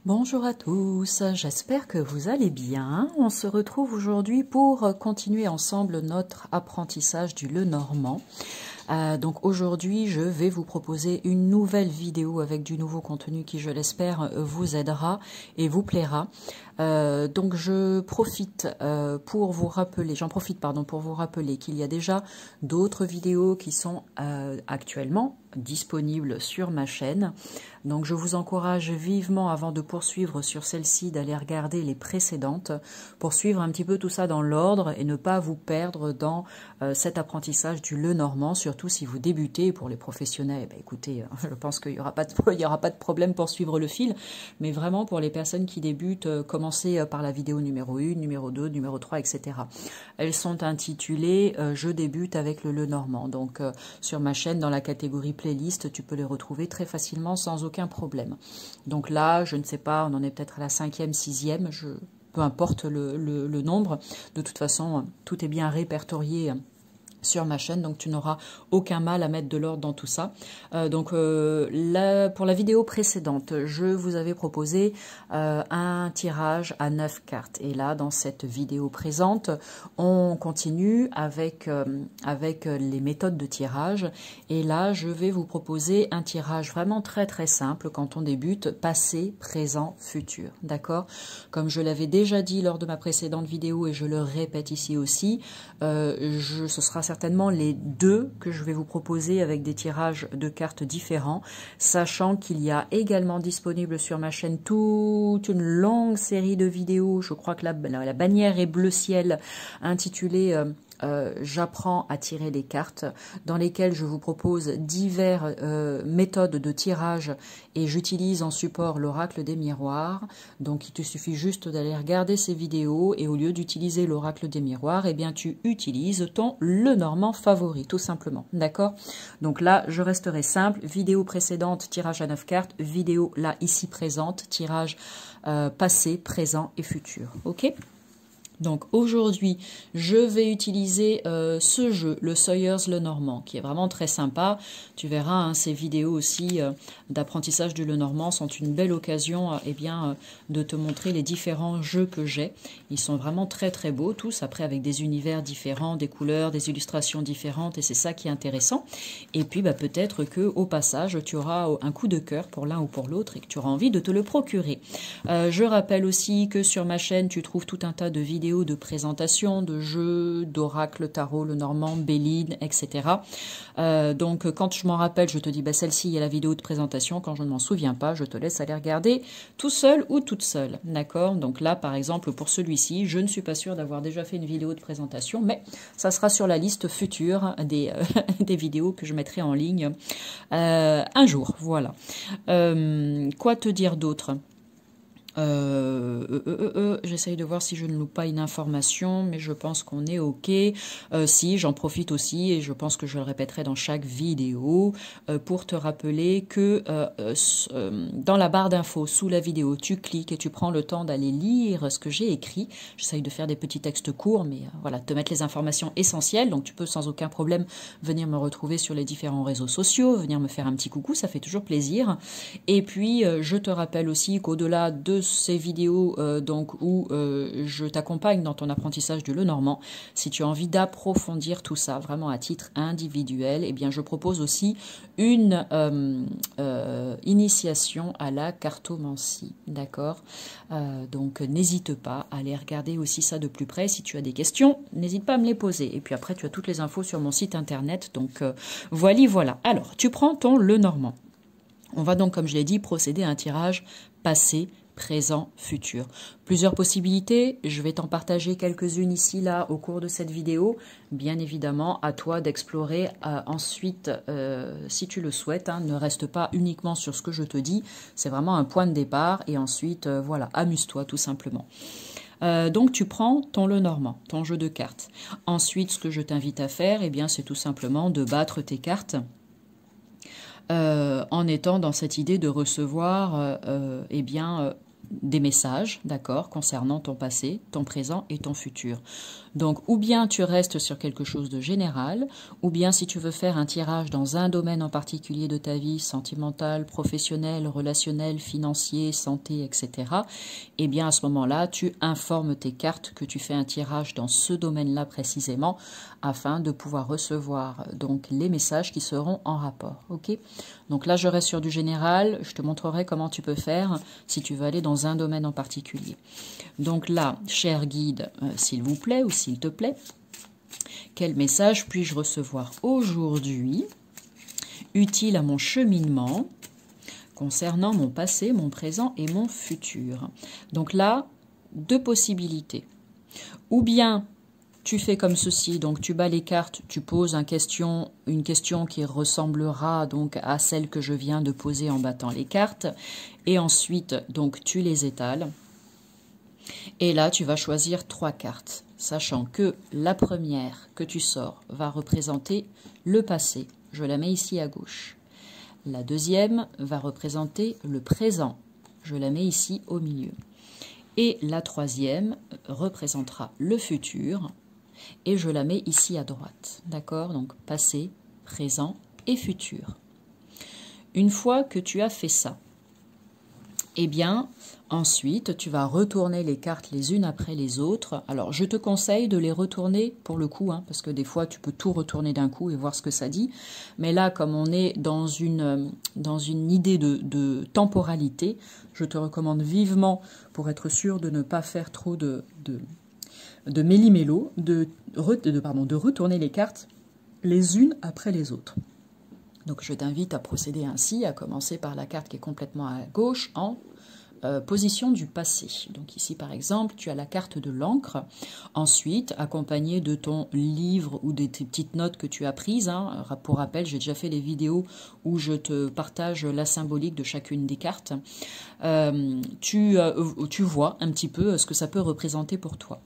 Bonjour à tous, j'espère que vous allez bien. On se retrouve aujourd'hui pour continuer ensemble notre apprentissage du Lenormand. Donc aujourd'hui, je vais vous proposer une nouvelle vidéo avec du nouveau contenu qui, je l'espère, vous aidera et vous plaira. Donc je profite pour vous rappeler, pour vous rappeler qu'il y a déjà d'autres vidéos qui sont actuellement disponibles sur ma chaîne. Donc je vous encourage vivement, avant de poursuivre sur celle-ci, d'aller regarder les précédentes pour suivre un petit peu tout ça dans l'ordre et ne pas vous perdre dans cet apprentissage du Lenormand, surtout si vous débutez. Pour les professionnels, écoutez, je pense qu'il n'y aura pas de problème pour suivre le fil, mais vraiment pour les personnes qui débutent, commencez par la vidéo numéro 1, numéro 2, numéro 3, etc. Elles sont intitulées « Je débute avec le Lenormand ». Donc sur ma chaîne, dans la catégorie playlist, tu peux les retrouver très facilement sans aucun problème. Donc là, je ne sais pas, on en est peut-être à la 5e, 6e, peu importe le nombre. De toute façon, tout est bien répertorié sur ma chaîne, donc tu n'auras aucun mal à mettre de l'ordre dans tout ça. Pour la vidéo précédente, je vous avais proposé un tirage à 9 cartes. Et là, dans cette vidéo présente, on continue avec les méthodes de tirage. Et là, je vais vous proposer un tirage vraiment très très simple quand on débute, passé, présent, futur. D'accord? Comme je l'avais déjà dit lors de ma précédente vidéo et je le répète ici aussi, ce sera certainement les deux que je vais vous proposer avec des tirages de cartes différents, sachant qu'il y a également disponible sur ma chaîne toute une longue série de vidéos. Je crois que la bannière est bleu ciel, intitulée j'apprends à tirer les cartes, dans lesquelles je vous propose diverses méthodes de tirage et j'utilise en support l'oracle des miroirs. Donc il te suffit juste d'aller regarder ces vidéos et au lieu d'utiliser l'oracle des miroirs, eh bien tu utilises ton Lenormand favori, tout simplement. D'accord? Donc là, je resterai simple. Vidéo précédente, tirage à 9 cartes. Vidéo là, ici présente, tirage passé, présent et futur. Ok? Donc aujourd'hui, je vais utiliser ce jeu, le Sawyer's Lenormand, qui est vraiment très sympa. Tu verras, hein, ces vidéos aussi d'apprentissage du Lenormand sont une belle occasion de te montrer les différents jeux que j'ai. Ils sont vraiment très très beaux, tous, après avec des univers différents, des couleurs, des illustrations différentes, et c'est ça qui est intéressant. Et puis peut-être qu'au passage, tu auras un coup de cœur pour l'un ou pour l'autre et que tu auras envie de te le procurer. Je rappelle aussi que sur ma chaîne, tu trouves tout un tas de vidéos de présentation, de jeux, d'oracle, tarot, Lenormand, Béline, etc. Donc quand je m'en rappelle, je te dis celle-ci, il y a la vidéo de présentation. Quand je ne m'en souviens pas, je te laisse aller regarder tout seul ou toute seule. D'accord? Donc là, par exemple, pour celui-ci, je ne suis pas sûre d'avoir déjà fait une vidéo de présentation, mais ça sera sur la liste future des vidéos que je mettrai en ligne un jour. Voilà. Quoi te dire d'autre? J'essaye de voir si je ne loupe pas une information, mais je pense qu'on est OK. Si, j'en profite aussi, et je pense que je le répéterai dans chaque vidéo, pour te rappeler que dans la barre d'infos, sous la vidéo, tu cliques et tu prends le temps d'aller lire ce que j'ai écrit. J'essaye de faire des petits textes courts, mais voilà, te mettre les informations essentielles. Donc tu peux sans aucun problème venir me retrouver sur les différents réseaux sociaux, venir me faire un petit coucou, ça fait toujours plaisir. Et puis, je te rappelle aussi qu'au-delà de ces vidéos où je t'accompagne dans ton apprentissage du Lenormand, si tu as envie d'approfondir tout ça vraiment à titre individuel, eh bien je propose aussi une initiation à la cartomancie, d'accord? Donc n'hésite pas à aller regarder aussi ça de plus près. Si tu as des questions, n'hésite pas à me les poser. Et puis après, tu as toutes les infos sur mon site internet. Donc voilà. Alors, tu prends ton Lenormand. On va donc, comme je l'ai dit, procéder à un tirage passé, présent, futur. Plusieurs possibilités, je vais t'en partager quelques-unes ici, là, au cours de cette vidéo. Bien évidemment, à toi d'explorer ensuite, si tu le souhaites, hein, ne reste pas uniquement sur ce que je te dis, c'est vraiment un point de départ, et ensuite, voilà, amuse-toi tout simplement. Donc tu prends ton Lenormand, ton jeu de cartes. Ensuite, ce que je t'invite à faire, eh bien, c'est tout simplement de battre tes cartes, en étant dans cette idée de recevoir des messages, d'accord, concernant ton passé, ton présent et ton futur. Donc, ou bien tu restes sur quelque chose de général, ou bien si tu veux faire un tirage dans un domaine en particulier de ta vie, sentimental, professionnel, relationnel, financier, santé, etc., eh bien à ce moment-là, tu informes tes cartes que tu fais un tirage dans ce domaine-là précisément, afin de pouvoir recevoir donc les messages qui seront en rapport. Ok ? Donc là, je reste sur du général, je te montrerai comment tu peux faire si tu veux aller dans un domaine en particulier. Donc là, cher guide, s'il vous plaît ou s'il te plaît, quel message puis-je recevoir aujourd'hui, utile à mon cheminement, concernant mon passé, mon présent et mon futur? Donc là, deux possibilités. Ou bien tu fais comme ceci, donc tu bats les cartes, tu poses une question qui ressemblera donc à celle que je viens de poser en battant les cartes, et ensuite donc tu les étales. Et là, tu vas choisir 3 cartes, sachant que la première que tu sors va représenter le passé. Je la mets ici à gauche. La deuxième va représenter le présent. Je la mets ici au milieu. Et la troisième représentera le futur. Et je la mets ici à droite. D'accord? Donc, passé, présent et futur. Une fois que tu as fait ça, eh bien, ensuite, tu vas retourner les cartes les unes après les autres. Alors, je te conseille de les retourner pour le coup, parce que des fois, tu peux tout retourner d'un coup et voir ce que ça dit. Mais là, comme on est dans une idée de temporalité, je te recommande vivement, pour être sûr de ne pas faire trop de méli-mélo, de retourner les cartes les unes après les autres. Donc je t'invite à procéder ainsi, à commencer par la carte qui est complètement à gauche en position du passé. Donc ici par exemple, tu as la carte de l'encre. Ensuite, accompagnée de ton livre ou de tes petites notes que tu as prises. Pour rappel, j'ai déjà fait les vidéos où je te partage la symbolique de chacune des cartes. Tu vois un petit peu ce que ça peut représenter pour toi.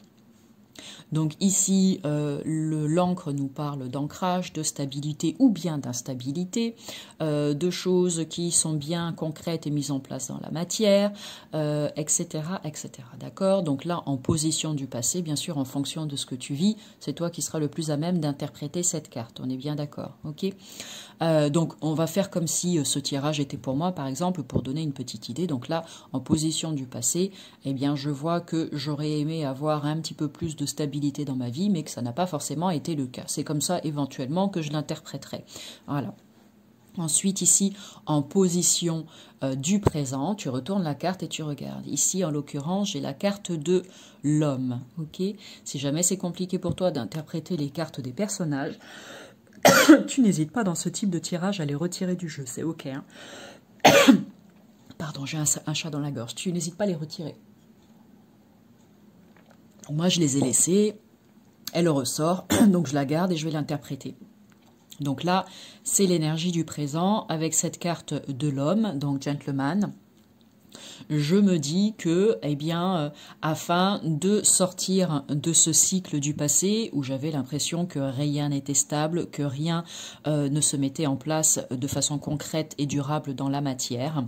Donc ici, l'encre nous parle d'ancrage, de stabilité ou bien d'instabilité, de choses qui sont bien concrètes et mises en place dans la matière, etc., etc. D'accord? Donc là, en position du passé, bien sûr, en fonction de ce que tu vis, c'est toi qui seras le plus à même d'interpréter cette carte. On est bien d'accord, ok? Donc on va faire comme si ce tirage était pour moi, par exemple, pour donner une petite idée. Donc là, en position du passé, eh bien, je vois que j'aurais aimé avoir un petit peu plus de stabilité dans ma vie, mais que ça n'a pas forcément été le cas. C'est comme ça, éventuellement, que je l'interpréterai. Voilà. Ensuite, ici, en position du présent, tu retournes la carte et tu regardes. Ici, en l'occurrence, j'ai la carte de l'homme. Ok? Si jamais c'est compliqué pour toi d'interpréter les cartes des personnages, tu n'hésites pas dans ce type de tirage à les retirer du jeu. C'est ok. Pardon, j'ai un chat dans la gorge. Tu n'hésites pas à les retirer. Moi, je les ai laissés. Elle ressort, donc je la garde et je vais l'interpréter. Donc là, c'est l'énergie du présent avec cette carte de l'homme, donc gentleman. Je me dis que, eh bien, afin de sortir de ce cycle du passé où j'avais l'impression que rien n'était stable, que rien ne se mettait en place de façon concrète et durable dans la matière,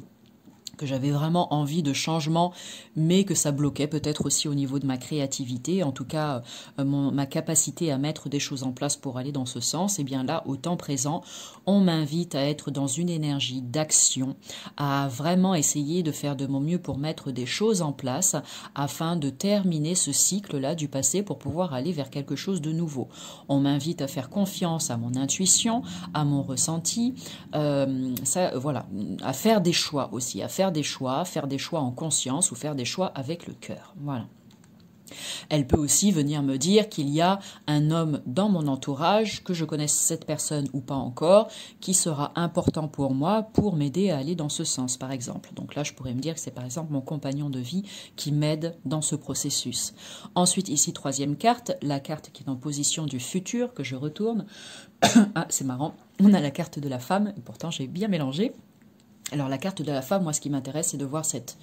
que j'avais vraiment envie de changement, mais que ça bloquait peut-être aussi au niveau de ma créativité, en tout cas ma capacité à mettre des choses en place pour aller dans ce sens, et bien là, au temps présent, on m'invite à être dans une énergie d'action, à vraiment essayer de faire de mon mieux pour mettre des choses en place, afin de terminer ce cycle-là du passé pour pouvoir aller vers quelque chose de nouveau. On m'invite à faire confiance à mon intuition, à mon ressenti, voilà, à faire des choix aussi, faire des choix en conscience ou faire des choix avec le cœur. Voilà. Elle peut aussi venir me dire qu'il y a un homme dans mon entourage, que je connaisse cette personne ou pas encore, qui sera important pour moi pour m'aider à aller dans ce sens, par exemple. Donc là, je pourrais me dire que c'est par exemple mon compagnon de vie qui m'aide dans ce processus. Ensuite, ici, troisième carte, la carte qui est en position du futur, que je retourne. Ah, c'est marrant, on a la carte de la femme, et pourtant j'ai bien mélangé. Alors la carte de la femme, moi ce qui m'intéresse, c'est de voir cette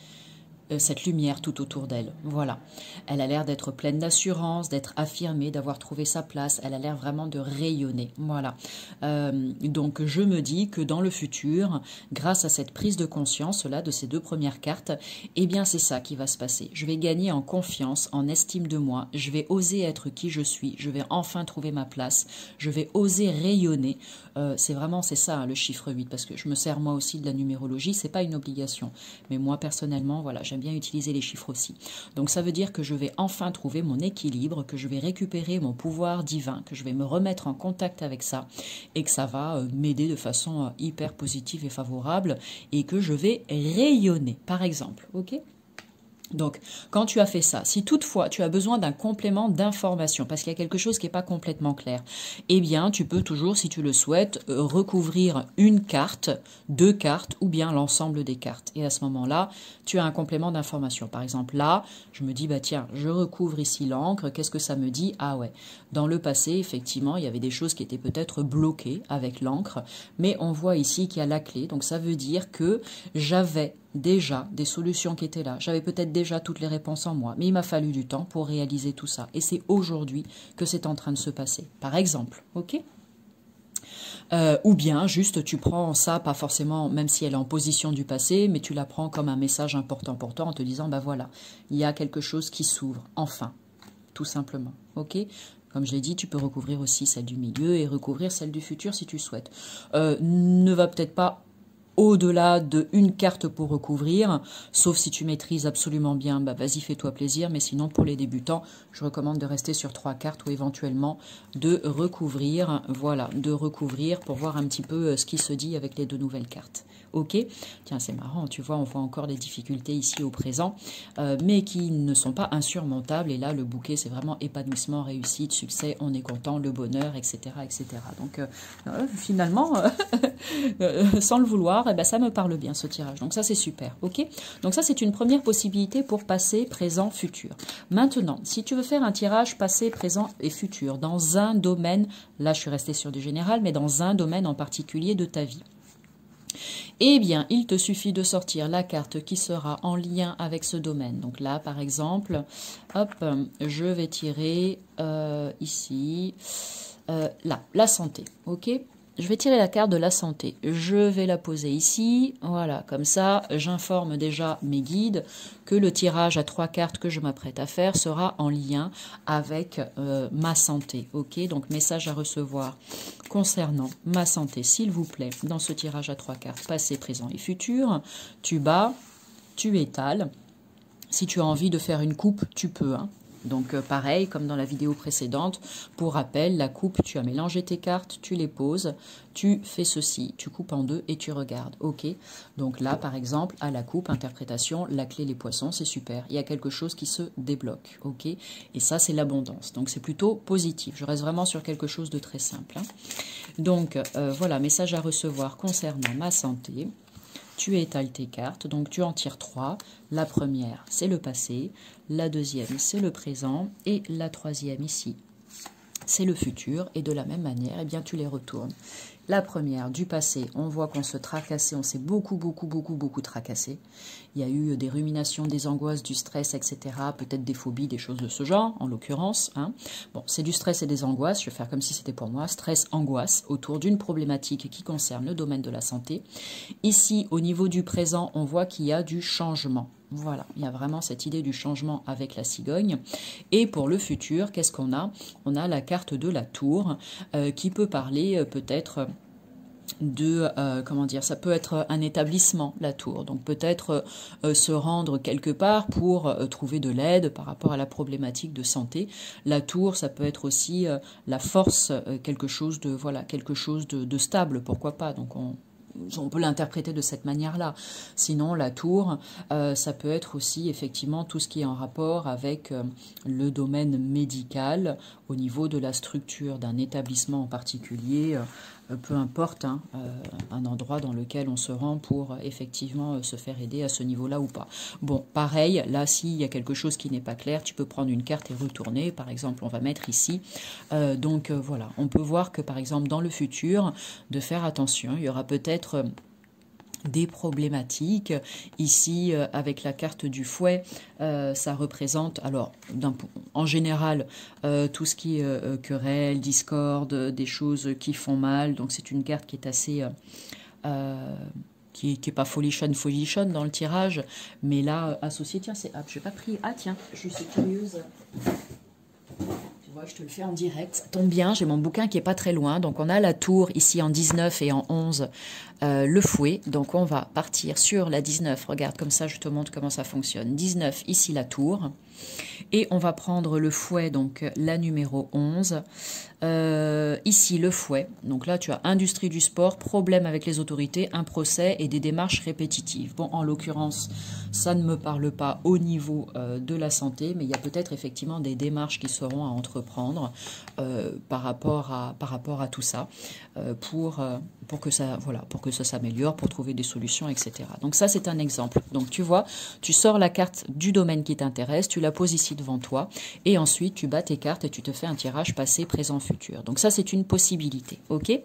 cette lumière tout autour d'elle. Voilà. Elle a l'air d'être pleine d'assurance, d'être affirmée, d'avoir trouvé sa place. Elle a l'air vraiment de rayonner. Voilà. Donc je me dis que dans le futur, grâce à cette prise de conscience là de ces deux premières cartes, eh bien c'est ça qui va se passer. Je vais gagner en confiance, en estime de moi. Je vais oser être qui je suis. Je vais enfin trouver ma place. Je vais oser rayonner. C'est ça, hein, le chiffre 8, parce que je me sers moi aussi de la numérologie. C'est pas une obligation. Mais moi personnellement, voilà, j'aime bien utiliser les chiffres aussi. Donc ça veut dire que je vais enfin trouver mon équilibre, que je vais récupérer mon pouvoir divin, que je vais me remettre en contact avec ça et que ça va m'aider de façon hyper positive et favorable et que je vais rayonner, par exemple. Ok ? Donc, quand tu as fait ça, si toutefois tu as besoin d'un complément d'information, parce qu'il y a quelque chose qui n'est pas complètement clair, eh bien, tu peux toujours, si tu le souhaites, recouvrir une carte, deux cartes, ou bien l'ensemble des cartes. Et à ce moment-là, tu as un complément d'information. Par exemple, là, je me dis, bah tiens, je recouvre ici l'encre, qu'est-ce que ça me dit? Ah ouais, dans le passé, effectivement, il y avait des choses qui étaient peut-être bloquées avec l'encre, mais on voit ici qu'il y a la clé, donc ça veut dire que j'avais déjà des solutions qui étaient là. J'avais peut-être déjà toutes les réponses en moi, mais il m'a fallu du temps pour réaliser tout ça. Et c'est aujourd'hui que c'est en train de se passer. Par exemple, ok ? Ou bien, juste, tu prends ça, pas forcément, même si elle est en position du passé, mais tu la prends comme un message important pour toi en te disant, bah voilà, il y a quelque chose qui s'ouvre, enfin, tout simplement, ok ? Comme je l'ai dit, tu peux recouvrir aussi celle du milieu et recouvrir celle du futur si tu souhaites. Ne va peut-être pas au-delà d'une carte pour recouvrir, sauf si tu maîtrises absolument bien, bah vas-y, fais-toi plaisir, mais sinon pour les débutants, je recommande de rester sur 3 cartes ou éventuellement de recouvrir, voilà, de recouvrir pour voir un petit peu ce qui se dit avec les 2 nouvelles cartes. Ok, tiens, c'est marrant, tu vois, on voit encore des difficultés ici au présent, mais qui ne sont pas insurmontables. Et là, le bouquet, c'est vraiment épanouissement, réussite, succès, on est content, le bonheur, etc. etc. Donc, finalement, sans le vouloir, eh ben, ça me parle bien, ce tirage. Donc, ça, c'est super. Ok, donc ça, c'est une première possibilité pour passé, présent, futur. Maintenant, si tu veux faire un tirage passé, présent et futur dans un domaine, là, je suis restée sur du général, mais dans un domaine en particulier de ta vie, eh bien, il te suffit de sortir la carte qui sera en lien avec ce domaine. Donc là, par exemple, hop, je vais tirer ici, là, la santé, ok ? Je vais tirer la carte de la santé. Je vais la poser ici. Voilà, comme ça, j'informe déjà mes guides que le tirage à 3 cartes que je m'apprête à faire sera en lien avec ma santé. Ok, donc message à recevoir concernant ma santé, s'il vous plaît, dans ce tirage à 3 cartes, passé, présent et futur. Tu bats, tu étales. Si tu as envie de faire une coupe, tu peux, hein. Donc pareil, comme dans la vidéo précédente, pour rappel, la coupe, tu as mélangé tes cartes, tu les poses, tu fais ceci, tu coupes en 2 et tu regardes. Ok, donc là, par exemple, à la coupe, interprétation, la clé, les poissons, c'est super. Il y a quelque chose qui se débloque. Ok, et ça, c'est l'abondance. Donc c'est plutôt positif. Je reste vraiment sur quelque chose de très simple, hein. Donc voilà, message à recevoir concernant ma santé. Tu étales tes cartes, donc tu en tires 3. La première, c'est le passé. La deuxième, c'est le présent. Et la troisième, ici, c'est le futur. Et de la même manière, eh bien, tu les retournes. La première, du passé, on voit qu'on se tracassait, on s'est beaucoup tracassé. Il y a eu des ruminations, des angoisses, du stress, etc. Peut-être des phobies, des choses de ce genre, en l'occurrence, hein. Bon, c'est du stress et des angoisses, je vais faire comme si c'était pour moi. Stress, angoisse, autour d'une problématique qui concerne le domaine de la santé. Ici, au niveau du présent, on voit qu'il y a du changement. Voilà, il y a vraiment cette idée du changement avec la cigogne. Et pour le futur, qu'est-ce qu'on a? On a la carte de la tour qui peut parler peut-être de, comment dire, ça peut être un établissement, la tour. Donc peut-être se rendre quelque part pour trouver de l'aide par rapport à la problématique de santé. La tour, ça peut être aussi la force, quelque chose de, voilà, quelque chose de stable, pourquoi pas. Donc on peut l'interpréter de cette manière-là. Sinon, la tour, ça peut être aussi effectivement tout ce qui est en rapport avec le domaine médical, au niveau de la structure d'un établissement en particulier, peu importe, hein, un endroit dans lequel on se rend pour effectivement se faire aider à ce niveau-là ou pas. Bon, pareil, là, s'il y a quelque chose qui n'est pas clair, tu peux prendre une carte et retourner. Par exemple, on va mettre ici. Donc voilà, on peut voir que par exemple dans le futur, de faire attention, il y aura peut-être des problématiques. Ici, avec la carte du fouet, ça représente, alors, en général, tout ce qui est querelle, discorde, des choses qui font mal. Donc, c'est une carte qui est assez... qui est pas folichonne dans le tirage. Mais là, associé, tiens, c'est... Ah, je n'ai pas pris... Ah, tiens, je suis curieuse. Je te le fais en direct, ça tombe bien, j'ai mon bouquin qui est pas très loin, donc on a la tour ici en 19 et en 11, le fouet, donc on va partir sur la 19, regarde comme ça je te montre comment ça fonctionne, 19 ici la tour, et on va prendre le fouet, donc la numéro 11, ici le fouet, donc là tu as industrie du sport, problème avec les autorités, un procès et des démarches répétitives. Bon, en l'occurrence, ça ne me parle pas au niveau de la santé, mais il y a peut-être effectivement des démarches qui seront à entreprendre par rapport à tout ça, pour que ça, voilà, pour que ça s'améliore, pour trouver des solutions, etc. Donc ça, c'est un exemple. Donc tu vois, tu sors la carte du domaine qui t'intéresse, tu la poses ici devant toi, et ensuite tu bats tes cartes et tu te fais un tirage passé, présent, futur. Donc ça, c'est une possibilité, ok?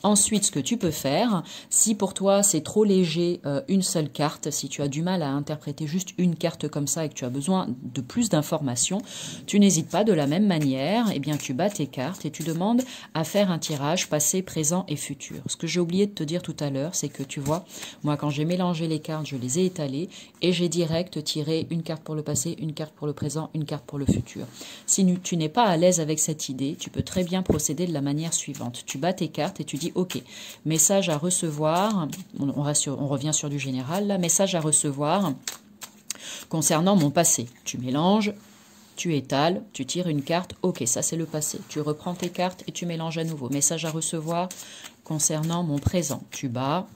Ensuite, ce que tu peux faire, si pour toi c'est trop léger, une seule carte, si tu as du mal à interpréter juste une carte comme ça et que tu as besoin de plus d'informations, tu n'hésites pas de la même manière, eh bien tu bats tes cartes et tu demandes à faire un tirage passé, présent et futur. Ce que j'ai oublié de te dire tout à l'heure, c'est que tu vois, moi quand j'ai mélangé les cartes, je les ai étalées et j'ai direct tiré une carte pour le passé, une carte pour le présent, une carte pour le futur. Si tu n'es pas à l'aise avec cette idée, tu peux très bien procéder de la manière suivante. Tu bats tes cartes et tu dis ok, message à recevoir, on revient sur du général là, message à recevoir concernant mon passé. Tu mélanges, tu étales, tu tires une carte, ok, ça c'est le passé. Tu reprends tes cartes et tu mélanges à nouveau. Message à recevoir concernant mon présent. Tu bats,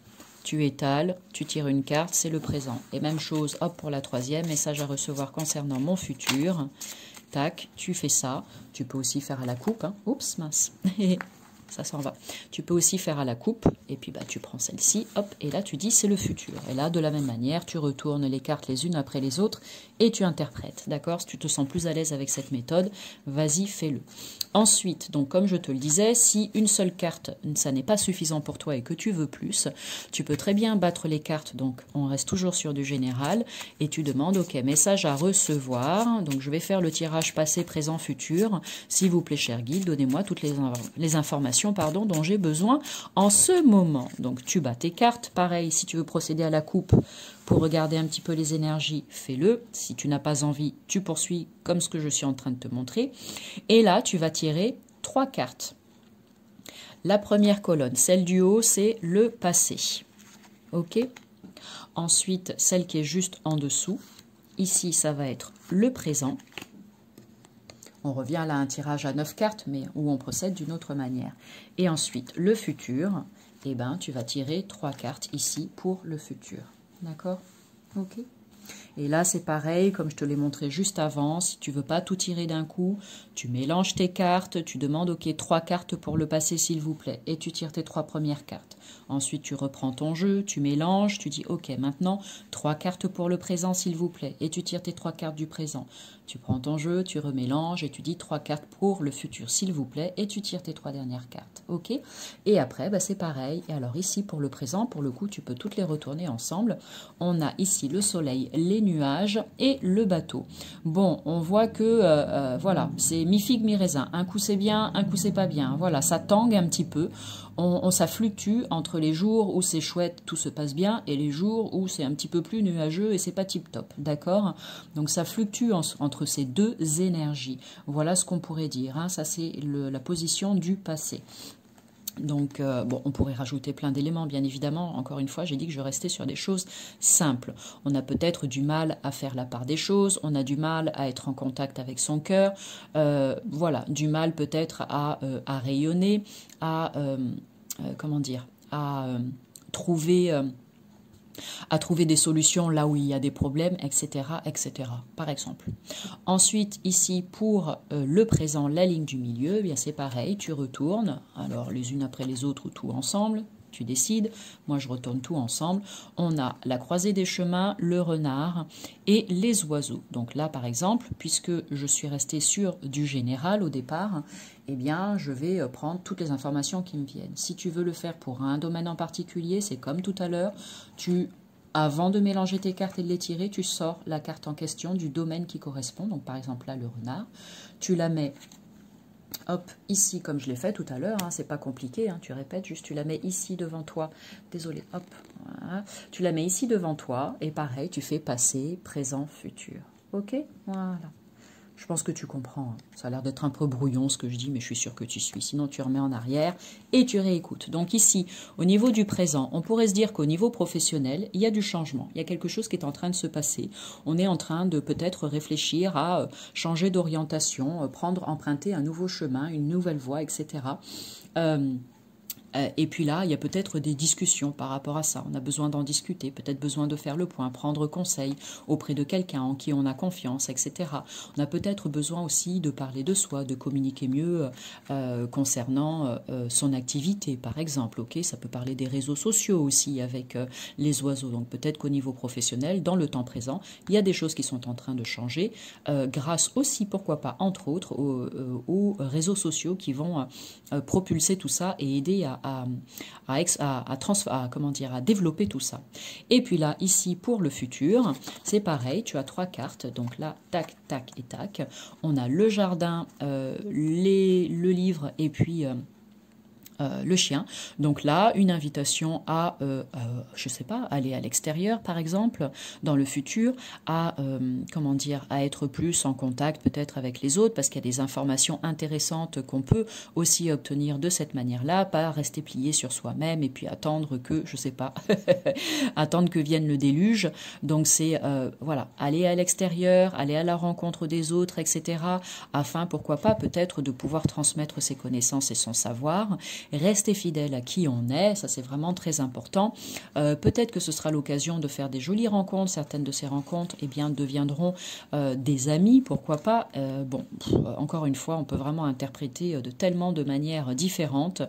tu étales, tu tires une carte, c'est le présent. Et même chose, hop, pour la troisième, message à recevoir concernant mon futur. Tac, tu fais ça. Tu peux aussi faire à la coupe, hein. Oups, mince. Ça s'en va. Tu peux aussi faire à la coupe, et puis bah, tu prends celle-ci, hop, et là tu dis c'est le futur. Et là, de la même manière, tu retournes les cartes les unes après les autres, et tu interprètes, d'accord? Si tu te sens plus à l'aise avec cette méthode, vas-y, fais-le. Ensuite, donc comme je te le disais, si une seule carte, ça n'est pas suffisant pour toi et que tu veux plus, tu peux très bien battre les cartes, donc on reste toujours sur du général, et tu demandes, ok, message à recevoir, donc je vais faire le tirage passé, présent, futur, s'il vous plaît, cher guide, donnez-moi toutes les informations dont j'ai besoin en ce moment. Donc tu bats tes cartes, pareil, si tu veux procéder à la coupe pour regarder un petit peu les énergies, fais-le. Si tu n'as pas envie, tu poursuis comme ce que je suis en train de te montrer. Et là, tu vas tirer 3 cartes. La première colonne, celle du haut, c'est le passé. Ok? Ensuite, celle qui est juste en dessous, ici, ça va être le présent. On revient là à un tirage à 9 cartes, mais où on procède d'une autre manière. Et ensuite, le futur, eh ben, tu vas tirer 3 cartes ici pour le futur. D'accord? Ok. Et là, c'est pareil, comme je te l'ai montré juste avant, si tu veux pas tout tirer d'un coup, tu mélanges tes cartes, tu demandes, ok, 3 cartes pour le passé, s'il vous plaît, et tu tires tes 3 premières cartes. Ensuite, tu reprends ton jeu, tu mélanges, tu dis, ok, maintenant, 3 cartes pour le présent, s'il vous plaît, et tu tires tes 3 cartes du présent. Tu prends ton jeu, tu remélanges, et tu dis 3 cartes pour le futur, s'il vous plaît, et tu tires tes 3 dernières cartes. Ok? Et après, bah, c'est pareil. Et alors ici, pour le présent, pour le coup, tu peux toutes les retourner ensemble. On a ici le soleil, les nuages et le bateau. Bon, on voit que, voilà, c'est mi-figue, mi-raisin. Un coup c'est bien, un coup c'est pas bien. Voilà, ça tangue un petit peu. Ça fluctue entre les jours où c'est chouette, tout se passe bien, et les jours où c'est un petit peu plus nuageux et c'est pas tip-top, d'accord? Donc ça fluctue entre ces deux énergies. Voilà ce qu'on pourrait dire, hein. Ça c'est la position du passé. Donc, bon, on pourrait rajouter plein d'éléments, bien évidemment. Encore une fois, j'ai dit que je restais sur des choses simples. On a peut-être du mal à faire la part des choses, on a du mal à être en contact avec son cœur, voilà, du mal peut-être à rayonner, à, comment dire, à trouver des solutions là où il y a des problèmes, etc., etc., par exemple. Ensuite, ici, pour le présent, la ligne du milieu, eh bien c'est pareil, tu retournes, alors les unes après les autres ou tout ensemble, tu décides. Moi, je retourne tout ensemble. On a la croisée des chemins, le renard et les oiseaux. Donc là, par exemple, puisque je suis restée sur du général au départ, eh bien, je vais prendre toutes les informations qui me viennent. Si tu veux le faire pour un domaine en particulier, c'est comme tout à l'heure, avant de mélanger tes cartes et de les tirer, tu sors la carte en question du domaine qui correspond. Donc, par exemple, là, le renard. Tu la mets, hop, ici, comme je l'ai fait tout à l'heure. Hein, c'est pas compliqué. Hein, tu répètes, juste tu la mets ici devant toi. Désolé, hop. Voilà. Tu la mets ici devant toi. Et pareil, tu fais passé, présent, futur. Ok? Voilà. Je pense que tu comprends. Ça a l'air d'être un peu brouillon ce que je dis, mais je suis sûre que tu suis. Sinon, tu remets en arrière et tu réécoutes. Donc ici, au niveau du présent, on pourrait se dire qu'au niveau professionnel, il y a du changement. Il y a quelque chose qui est en train de se passer. On est en train de peut-être réfléchir à changer d'orientation, emprunter un nouveau chemin, une nouvelle voie, etc. Et puis là, il y a peut-être des discussions par rapport à ça. On a besoin d'en discuter, peut-être besoin de faire le point, prendre conseil auprès de quelqu'un en qui on a confiance, etc. On a peut-être besoin aussi de parler de soi, de communiquer mieux concernant son activité, par exemple. Ok, ça peut parler des réseaux sociaux aussi avec les oiseaux. Donc peut-être qu'au niveau professionnel, dans le temps présent, il y a des choses qui sont en train de changer, grâce aussi, pourquoi pas, entre autres, aux réseaux sociaux qui vont propulser tout ça et aider à développer tout ça. Et puis là, ici, pour le futur, c'est pareil, tu as 3 cartes, donc là, tac, tac et tac. On a le jardin, le livre et puis le chien. Donc là, une invitation à, je sais pas, aller à l'extérieur, par exemple, dans le futur, à, à être plus en contact peut-être avec les autres, parce qu'il y a des informations intéressantes qu'on peut aussi obtenir de cette manière-là, pas rester plié sur soi-même et puis attendre que, je sais pas, attendre que vienne le déluge. Donc c'est, voilà, aller à l'extérieur, aller à la rencontre des autres, etc., afin, pourquoi pas, peut-être de pouvoir transmettre ses connaissances et son savoir. Rester fidèle à qui on est, ça c'est vraiment très important. Peut-être que ce sera l'occasion de faire des jolies rencontres. Certaines de ces rencontres deviendront des amis, pourquoi pas. Encore une fois, on peut vraiment interpréter de manières différentes.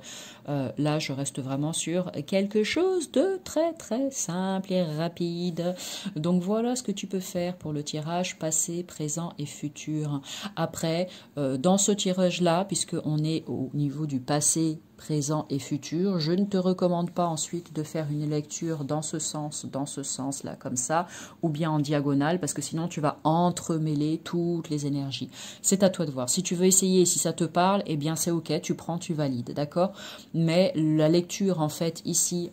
Là, je reste vraiment sur quelque chose de très très simple et rapide. Donc voilà ce que tu peux faire pour le tirage passé, présent et futur. Après, dans ce tirage-là, puisqu'on est au niveau du passé, présent et futur, je ne te recommande pas ensuite de faire une lecture dans ce sens-là, comme ça, ou bien en diagonale, parce que sinon tu vas entremêler toutes les énergies. C'est à toi de voir. Si tu veux essayer, si ça te parle, eh bien c'est ok, tu prends, tu valides, d'accord? Mais la lecture, en fait, ici,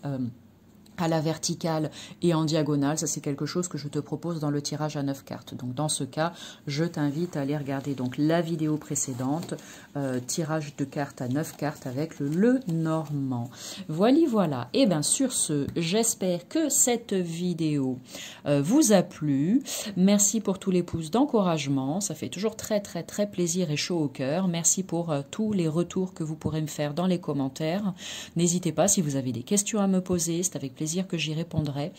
à la verticale et en diagonale, ça c'est quelque chose que je te propose dans le tirage à 9 cartes. Donc dans ce cas, je t'invite à aller regarder donc la vidéo précédente, tirage de cartes à 9 cartes avec le Normand. Voilà. Et bien sur ce, j'espère que cette vidéo vous a plu. Merci pour tous les pouces d'encouragement, ça fait toujours très très très plaisir et chaud au cœur. Merci pour tous les retours que vous pourrez me faire dans les commentaires. N'hésitez pas si vous avez des questions à me poser, c'est avec plaisir que j'y répondrai.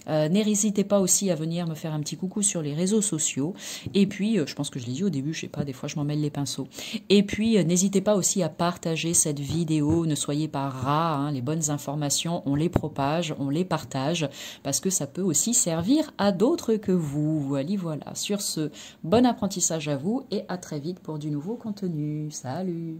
N'hésitez pas aussi à venir me faire un petit coucou sur les réseaux sociaux. Et puis, je pense que je l'ai dit au début, je sais pas, des fois je m'en mêle les pinceaux. Et puis, n'hésitez pas aussi à partager cette vidéo. Ne soyez pas ras, hein, les bonnes informations, on les propage, on les partage, parce que ça peut aussi servir à d'autres que vous. Voilà. Sur ce, bon apprentissage à vous et à très vite pour du nouveau contenu. Salut!